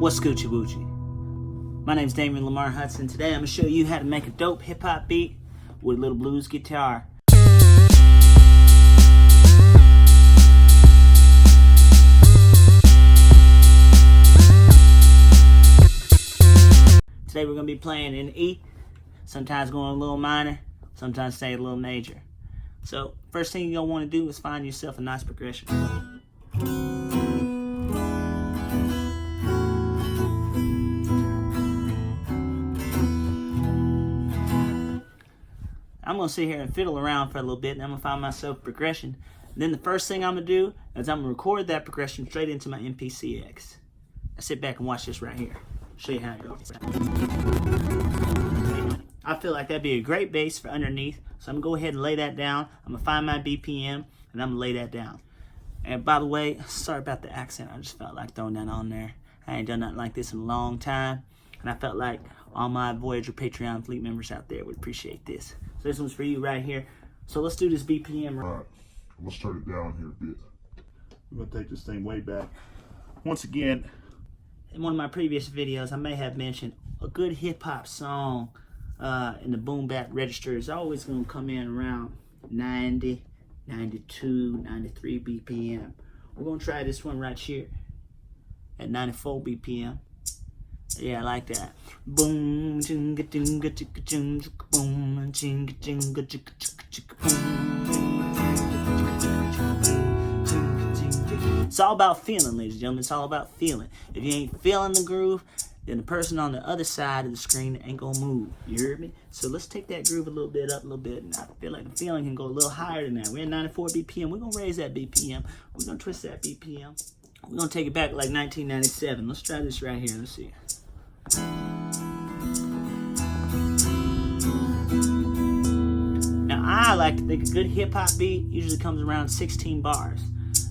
What's Gucci Woochie? My name's Damian Lamar Hudson. Today I'm going to show you how to make a dope hip-hop beat with a little blues guitar. Today we're going to be playing in E, sometimes going a little minor, sometimes stay a little major. So first thing you're going to want to do is find yourself a nice progression. I'm going to sit here and fiddle around for a little bit, and I'm going to find myself a progression. And then the first thing I'm going to do is I'm going to record that progression straight into my MPC-X. Now sit back and watch this right here. Show you how it goes. I feel like that'd be a great bass for underneath, so I'm going to go ahead and lay that down. I'm going to find my BPM, and I'm going to lay that down. And by the way, sorry about the accent. I just felt like throwing that on there. I ain't done nothing like this in a long time, and I felt like all my Voyager Patreon fleet members out there would appreciate this. So this one's for you right here. So let's do this BPM. All right, let's turn it down here a bit. We're gonna take this thing way back. Once again, in one of my previous videos, I may have mentioned a good hip hop song in the boom bap register is always gonna come in around 90, 92, 93 BPM. We're gonna try this one right here at 94 BPM. Yeah, I like that. Boom, jinga jinga chicka jinga boom, jinga jinga chicka chicka chicka boom. It's all about feeling, ladies and gentlemen. It's all about feeling. If you ain't feeling the groove, then the person on the other side of the screen ain't gonna move. You heard me? So let's take that groove a little bit up, a little bit. And I feel like the feeling can go a little higher than that. We're at 94 BPM. We're gonna raise that BPM. We're gonna twist that BPM. We're gonna take it back like 1997. Let's try this right here. Let's see. Now I like to think a good hip-hop beat usually comes around 16 bars.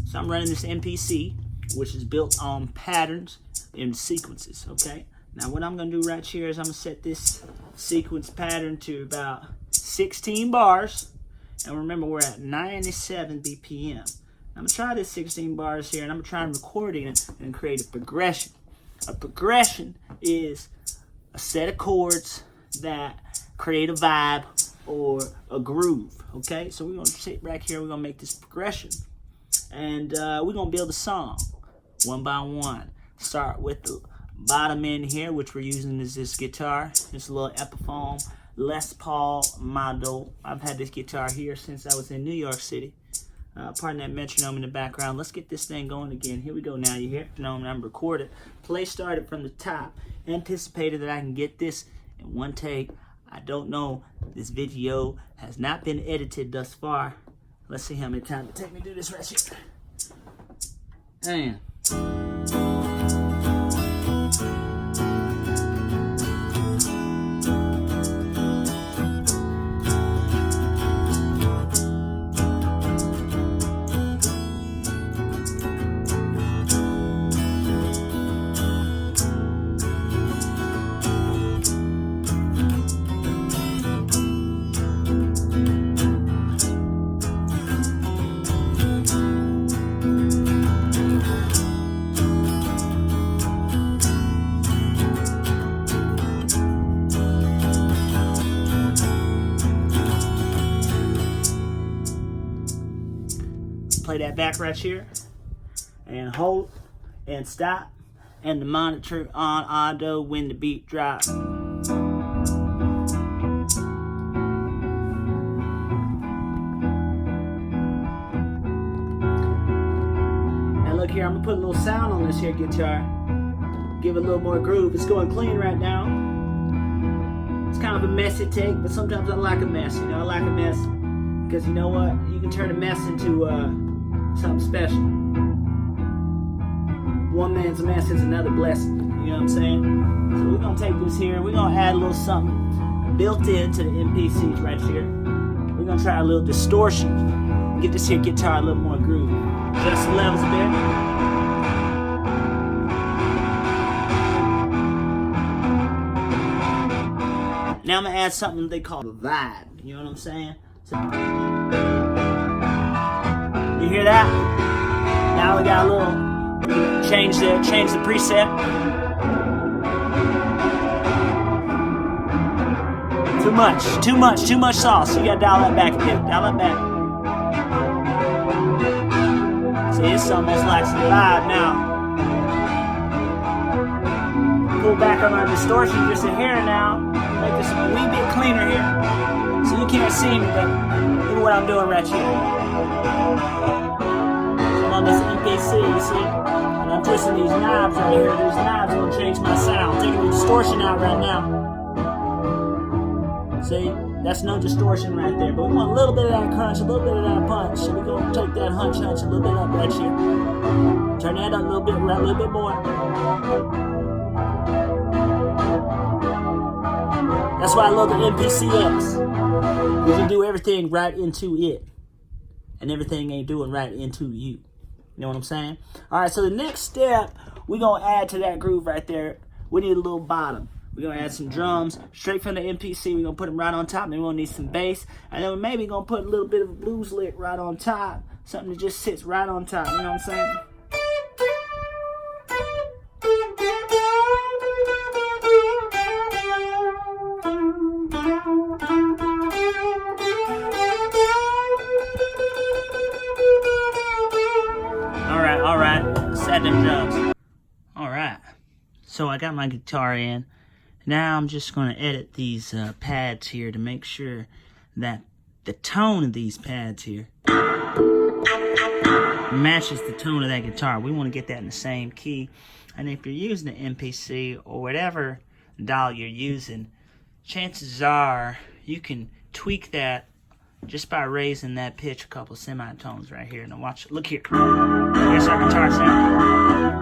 So I'm running this MPC, which is built on patterns and sequences, okay? Now what I'm gonna do right here is I'm gonna set this sequence pattern to about 16 bars. And remember, we're at 97 BPM. I'm gonna try this 16 bars here, and I'm gonna try and record it and create a progression. A progression is a set of chords that create a vibe or a groove, okay? So we're going to sit right here, we're going to make this progression. And we're going to build a song one by one. Start with the bottom end here, which we're using is this guitar. This little Epiphone Les Paul model. I've had this guitar here since I was in New York City. Pardon that metronome in the background. Let's get this thing going again. Here we go now. You hear metronome, I'm recorded. Play started from the top. Anticipated that I can get this in one take. I don't know. This video has not been edited thus far. Let's see how many times it takes me to do this right here. Man. Play that back right here and hold and stop, and the monitor on auto when the beat drops. Now look here, I'm gonna put a little sound on this here guitar, give it a little more groove. It's going clean right now. It's kind of a messy take, but sometimes I like a mess. You know, I like a mess because you know what? You can turn a mess into something special. One man's mess is another blessing. You know what I'm saying? So we're gonna take this here. We're gonna add a little something built into the MPCs right here. We're gonna try a little distortion. Give this here guitar a little more groove. Just the levels a bit. Now I'm gonna add something they call a vibe. You know what I'm saying? So, you hear that? Now we got a little change the preset. Too much sauce. You gotta dial that back a bit. Dial that back. See, it's almost like some vibe now. Pull back on our distortion just a hair now. Make this a wee bit cleaner here. So you can't see me, but look at what I'm doing right here. I'm on this MPC, you see? And I'm twisting these knobs right here. These knobs will change my sound. Taking the distortion out right now. See? That's no distortion right there. But we want a little bit of that crunch, a little bit of that punch. So we're going to take that hunch a little bit up right here. Turn that up a little bit, right, a little bit more. That's why I love the MPC-X. You can do everything right into it. And everything ain't doing right into you. You know what I'm saying? Alright, so the next step, we're going to add to that groove right there. We need a little bottom. We're going to add some drums straight from the MPC. We're going to put them right on top. And then we're going to need some bass. And then we're maybe going to put a little bit of a blues lick right on top. Something that just sits right on top. You know what I'm saying? All right. Set them drums. All right. So I got my guitar in. Now I'm just going to edit these pads here to make sure that the tone of these pads here matches the tone of that guitar. We want to get that in the same key. And if you're using the MPC or whatever dial you're using, chances are you can tweak that just by raising that pitch a couple semitones right here. Now watch, look here. Here's our guitar sound.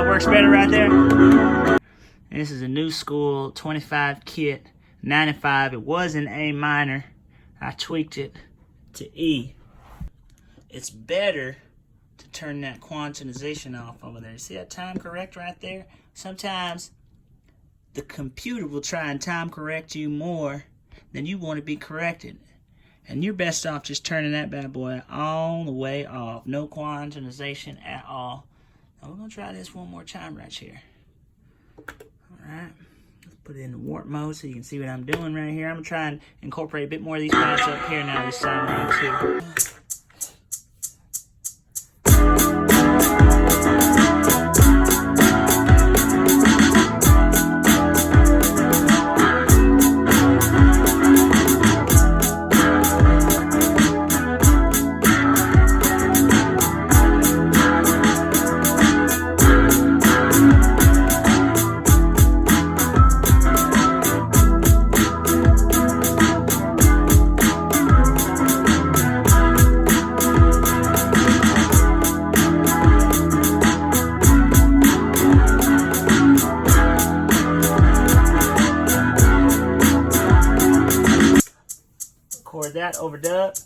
Works better right there. And this is a new school 25 kit, 95. It was in A minor. I tweaked it to E. It's better to turn that quantization off over there. See that time correct right there? Sometimes the computer will try and time correct you more than you want to be corrected. And you're best off just turning that bad boy all the way off. No quantization at all. Now we're going to try this one more time right here. Alright. Let's put it in the warp mode so you can see what I'm doing right here. I'm going to try and incorporate a bit more of these pads up here now this time around too. That overdub.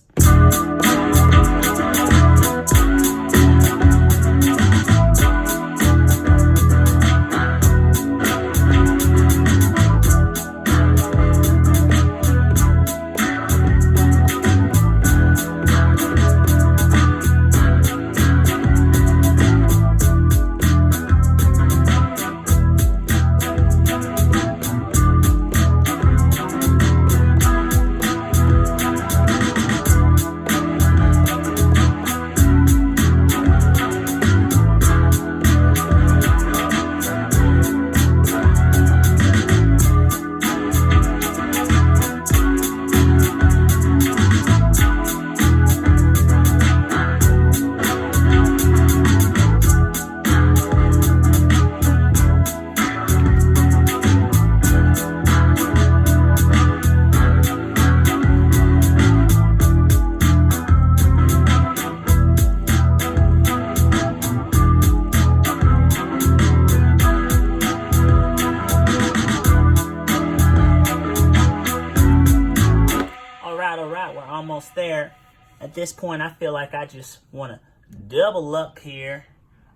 Almost there. At this point, I feel like I just want to double up here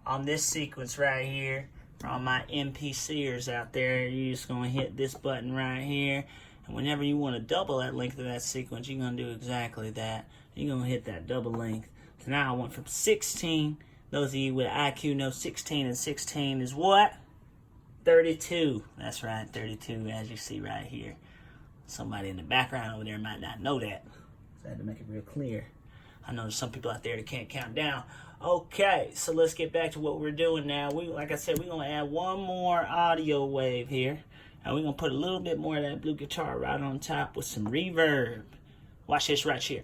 on this sequence right here. For all my MPCers out there, you're just going to hit this button right here. And whenever you want to double that length of that sequence, you're going to do exactly that. You're going to hit that double length. So now I went from 16. Those of you with IQ know 16 and 16 is what? 32. That's right, 32, as you see right here. Somebody in the background over there might not know that. So I had to make it real clear. I know there's some people out there that can't count down. Okay, so let's get back to what we're doing now. Like I said, we're going to add one more audio wave here. And we're going to put a little bit more of that blue guitar right on top with some reverb. Watch this right here.